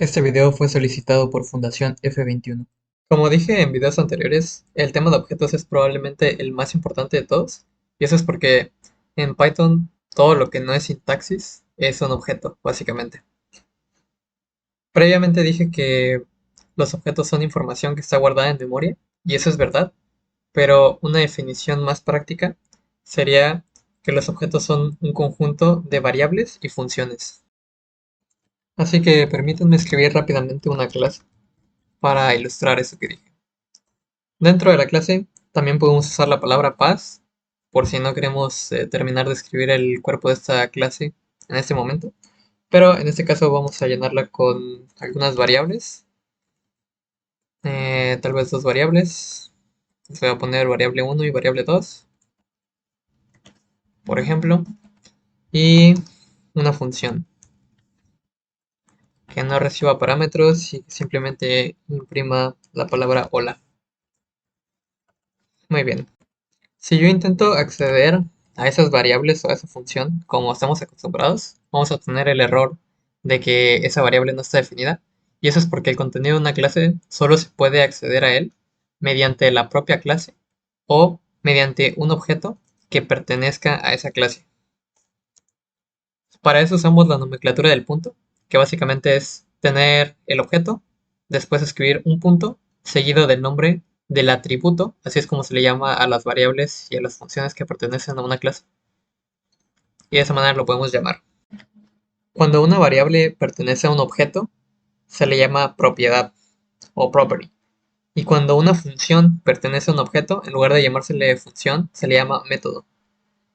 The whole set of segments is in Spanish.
Este video fue solicitado por Fundación F21. Como dije en videos anteriores, el tema de objetos es probablemente el más importante de todos, y eso es porque en Python todo lo que no es sintaxis es un objeto, básicamente. Previamente dije que los objetos son información que está guardada en memoria, y eso es verdad, pero una definición más práctica sería que los objetos son un conjunto de variables y funciones. Así que permítanme escribir rápidamente una clase para ilustrar eso que dije. Dentro de la clase también podemos usar la palabra pass por si no queremos terminar de escribir el cuerpo de esta clase en este momento. Pero en este caso vamos a llenarla con algunas variables, tal vez dos variables. Les voy a poner variable uno y variable 2, por ejemplo, y una función que no reciba parámetros y simplemente imprima la palabra hola. Muy bien. Si yo intento acceder a esas variables o a esa función como estamos acostumbrados, vamos a tener el error de que esa variable no está definida. Y eso es porque el contenido de una clase solo se puede acceder a él mediante la propia clase o mediante un objeto que pertenezca a esa clase. Para eso usamos la nomenclatura del punto, que básicamente es tener el objeto, después escribir un punto, seguido del nombre del atributo, así es como se le llama a las variables y a las funciones que pertenecen a una clase, y de esa manera lo podemos llamar. Cuando una variable pertenece a un objeto, se le llama propiedad o property. Y cuando una función pertenece a un objeto, en lugar de llamársele función, se le llama método.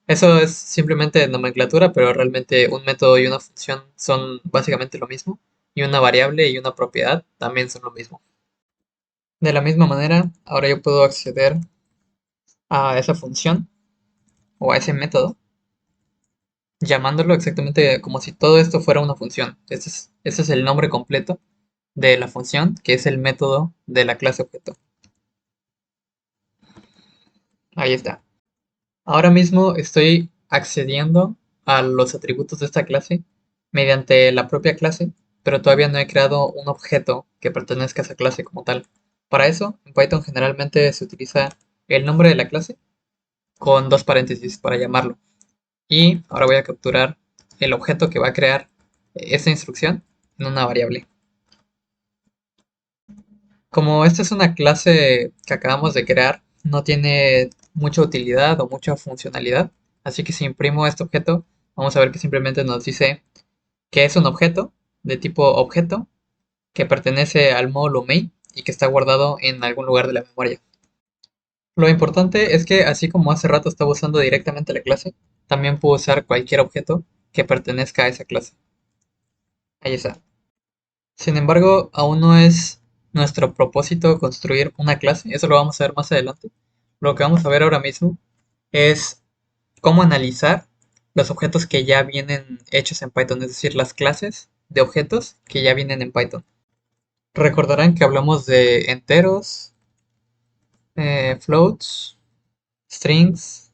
Eso es simplemente nomenclatura, pero realmente un método y una función son básicamente lo mismo, y una variable y una propiedad también son lo mismo. De la misma manera, ahora yo puedo acceder a esa función o a ese método llamándolo exactamente como si todo esto fuera una función. Ese es el nombre completo de la función, que es el método de la clase objeto. Ahí está. Ahora mismo estoy accediendo a los atributos de esta clase mediante la propia clase, pero todavía no he creado un objeto que pertenezca a esa clase como tal. Para eso, en Python generalmente se utiliza el nombre de la clase con dos paréntesis para llamarlo. Y ahora voy a capturar el objeto que va a crear esta instrucción en una variable. Como esta es una clase que acabamos de crear, no tiene mucha utilidad o mucha funcionalidad. Así que si imprimo este objeto, vamos a ver que simplemente nos dice que es un objeto de tipo objeto que pertenece al módulo main y que está guardado en algún lugar de la memoria. Lo importante es que así como hace rato estaba usando directamente la clase, también puedo usar cualquier objeto que pertenezca a esa clase. Ahí está. Sin embargo, aún no es nuestro propósito construir una clase, eso lo vamos a ver más adelante. Lo que vamos a ver ahora mismo es cómo analizar los objetos que ya vienen hechos en Python, es decir, las clases de objetos que ya vienen en Python. Recordarán que hablamos de enteros, floats, strings.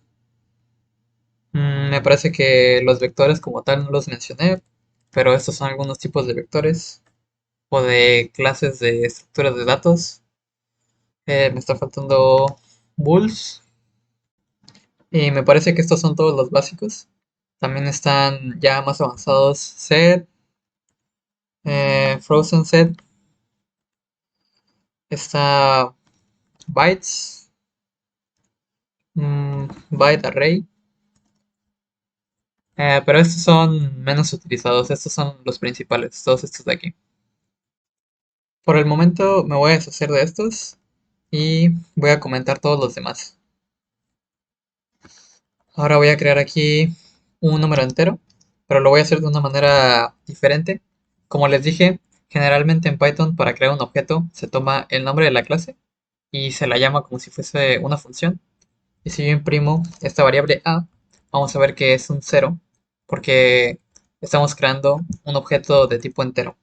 Me parece que los vectores como tal no los mencioné, pero estos son algunos tipos de vectores o de clases de estructuras de datos. Me está faltando bulls. Y me parece que estos son todos los básicos. También están ya más avanzados set, frozen set, está bytes, byte array. Pero estos son menos utilizados. Estos son los principales, todos estos de aquí. Por el momento me voy a deshacer de estos y voy a comentar todos los demás. Ahora voy a crear aquí un número entero, pero lo voy a hacer de una manera diferente. Como les dije, generalmente en Python para crear un objeto se toma el nombre de la clase y se la llama como si fuese una función. Y si yo imprimo esta variable a, vamos a ver que es un cero, porque estamos creando un objeto de tipo entero.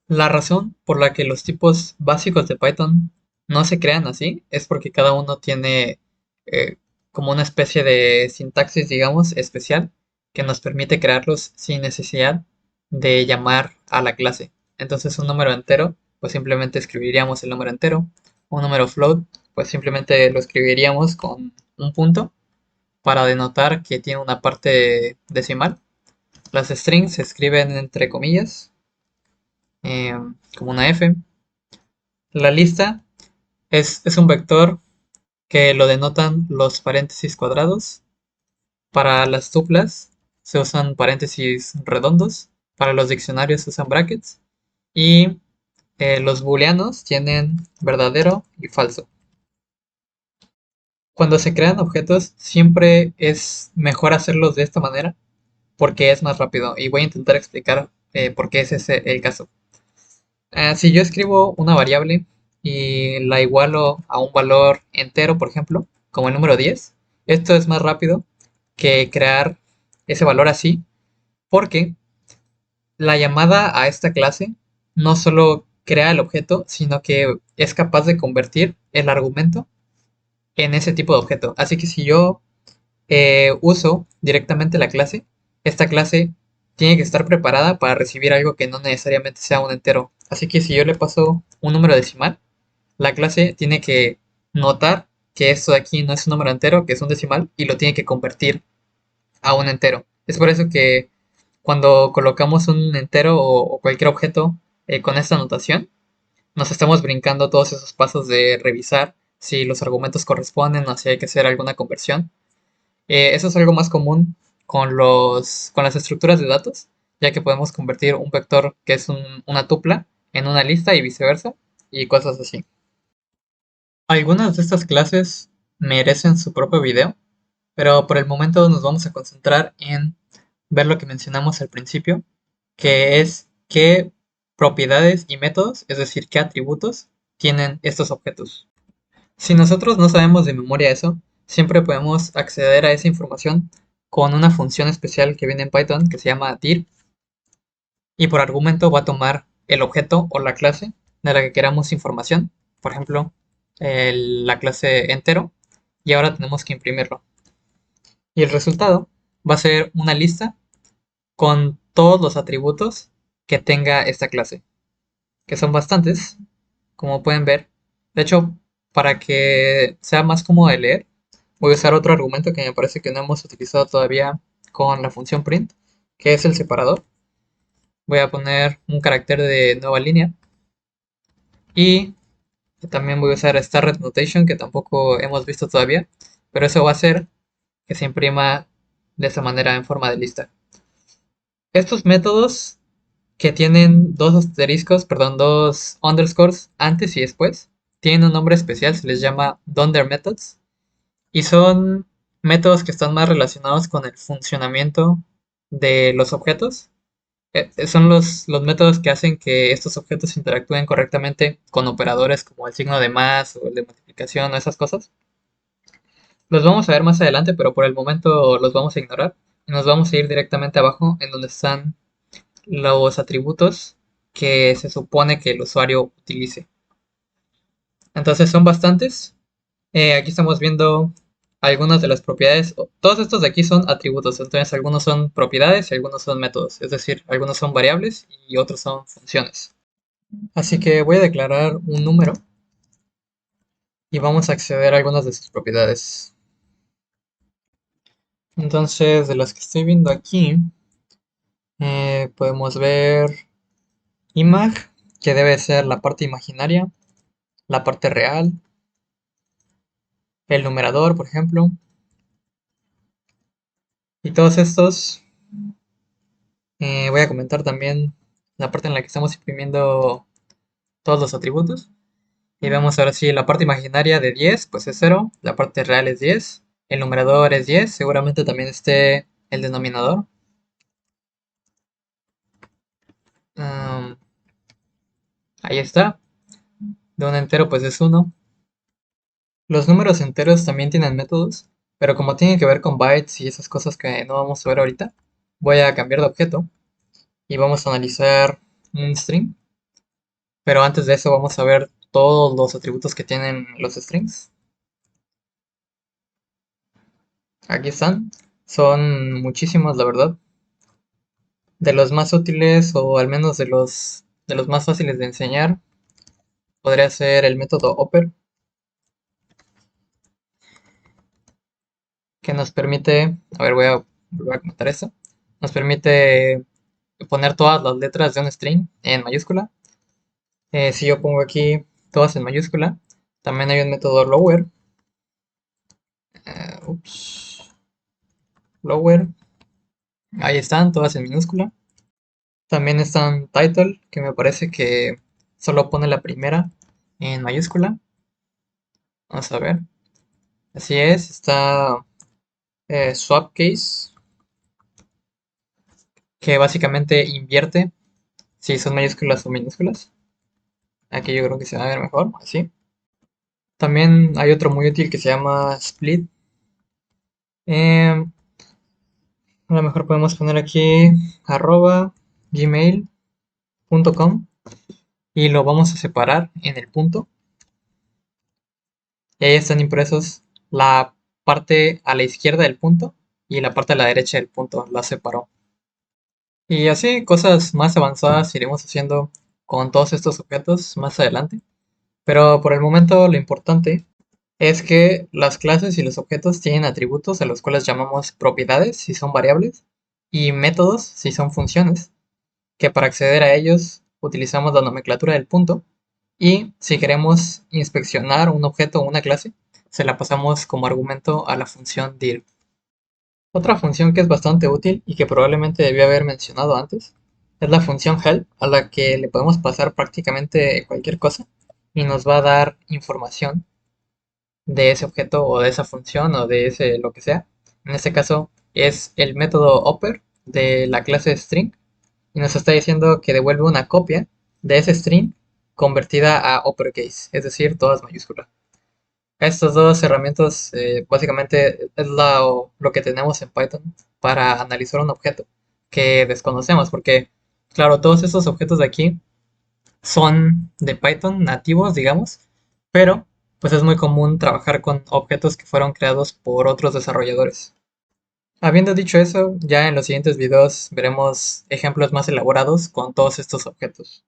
La razón por la que los tipos básicos de Python no se crean así es porque cada uno tiene eh, como una especie de sintaxis, digamos, especial que nos permite crearlos sin necesidad de llamar a la clase. Entonces un número entero, pues simplemente escribiríamos el número entero. Un número float, pues simplemente lo escribiríamos con un punto para denotar que tiene una parte decimal. Las strings se escriben entre comillas, eh, como una F. La lista es un vector que lo denotan los paréntesis cuadrados. Para las tuplas se usan paréntesis redondos. Para los diccionarios se usan brackets. Y los booleanos tienen verdadero y falso. Cuando se crean objetos, siempre es mejor hacerlos de esta manera porque es más rápido. Y voy a intentar explicar por qué es ese el caso. Si yo escribo una variable y la igualo a un valor entero, por ejemplo, como el número 10, esto es más rápido que crear ese valor así, porque la llamada a esta clase no solo crea el objeto, sino que es capaz de convertir el argumento en ese tipo de objeto. Así que si yo uso directamente la clase, esta clase tiene que estar preparada para recibir algo que no necesariamente sea un entero. Así que si yo le paso un número decimal, la clase tiene que notar que esto de aquí no es un número entero, que es un decimal, y lo tiene que convertir a un entero. Es por eso que cuando colocamos un entero o cualquier objeto con esta notación, nos estamos brincando todos esos pasos de revisar si los argumentos corresponden o si hay que hacer alguna conversión. Eso es algo más común con las estructuras de datos, ya que podemos convertir un vector que es una tupla en una lista y viceversa, y cosas así. Algunas de estas clases merecen su propio video, pero por el momento nos vamos a concentrar en ver lo que mencionamos al principio, que es qué propiedades y métodos, es decir, qué atributos tienen estos objetos. Si nosotros no sabemos de memoria eso, siempre podemos acceder a esa información con una función especial que viene en Python que se llama dir, y por argumento va a tomar el objeto o la clase de la que queramos información, por ejemplo, la clase entero, y ahora tenemos que imprimirlo. Y el resultado va a ser una lista con todos los atributos que tenga esta clase, que son bastantes, como pueden ver. De hecho, para que sea más cómodo de leer, voy a usar otro argumento que me parece que no hemos utilizado todavía con la función print, que es el separador. Voy a poner un carácter de nueva línea y también voy a usar starred notation, que tampoco hemos visto todavía, pero eso va a hacer que se imprima de esa manera en forma de lista. Estos métodos que tienen dos asteriscos, perdón, dos underscores antes y después, tienen un nombre especial, se les llama Dunder Methods, y son métodos que están más relacionados con el funcionamiento de los objetos. Son los métodos que hacen que estos objetos interactúen correctamente con operadores como el signo de más o el de multiplicación o esas cosas. Los vamos a ver más adelante, pero por el momento los vamos a ignorar y nos vamos a ir directamente abajo en donde están los atributos que se supone que el usuario utilice. Entonces son bastantes. Aquí estamos viendo algunas de las propiedades. Todos estos de aquí son atributos, entonces algunos son propiedades y algunos son métodos. Es decir, algunos son variables y otros son funciones. Así que voy a declarar un número y vamos a acceder a algunas de sus propiedades. Entonces, de las que estoy viendo aquí, podemos ver imag, que debe ser la parte imaginaria, la parte real, el numerador, por ejemplo, y todos estos. Voy a comentar también la parte en la que estamos imprimiendo todos los atributos. Y vemos ahora sí la parte imaginaria de 10, pues es 0. La parte real es 10. El numerador es 10. Seguramente también esté el denominador. Um, Ahí está. De un entero pues es 1. Los números enteros también tienen métodos, pero como tienen que ver con bytes y esas cosas que no vamos a ver ahorita, voy a cambiar de objeto y vamos a analizar un string. Pero antes de eso vamos a ver todos los atributos que tienen los strings. Aquí están. Son muchísimos, la verdad. De los más útiles, o al menos de los de los más fáciles de enseñar podría ser el método Oper, que nos permite, a ver, voy a volver a comentar esto, nos permite poner todas las letras de un string en mayúscula. Si yo pongo aquí todas en mayúscula, también hay un método lower, ups, lower, ahí están todas en minúscula. También están title, que me parece que solo pone la primera en mayúscula. Vamos a ver. Así es, está swap case, que básicamente invierte si son mayúsculas o minúsculas. Aquí yo creo que se va a ver mejor, así. También hay otro muy útil que se llama split. Em, a lo mejor podemos poner aquí @gmail.com y lo vamos a separar en el punto. Y ahí están impresos la parte a la izquierda del punto y la parte a la derecha del punto, la separó. Y así cosas más avanzadas iremos haciendo con todos estos objetos más adelante. Pero por el momento lo importante es que las clases y los objetos tienen atributos a los cuales llamamos propiedades si son variables y métodos si son funciones, que para acceder a ellos utilizamos la nomenclatura del punto y si queremos inspeccionar un objeto o una clase, se la pasamos como argumento a la función dir. Otra función que es bastante útil y que probablemente debí haber mencionado antes es la función help, a la que le podemos pasar prácticamente cualquier cosa y nos va a dar información de ese objeto o de esa función o de ese lo que sea. En este caso es el método oper de la clase string y nos está diciendo que devuelve una copia de ese string convertida a uppercase, es decir, todas mayúsculas. Estas dos herramientas básicamente es lo que tenemos en Python para analizar un objeto que desconocemos, porque claro, todos estos objetos de aquí son de Python nativos, digamos, pero pues es muy común trabajar con objetos que fueron creados por otros desarrolladores. Habiendo dicho eso, ya en los siguientes videos veremos ejemplos más elaborados con todos estos objetos.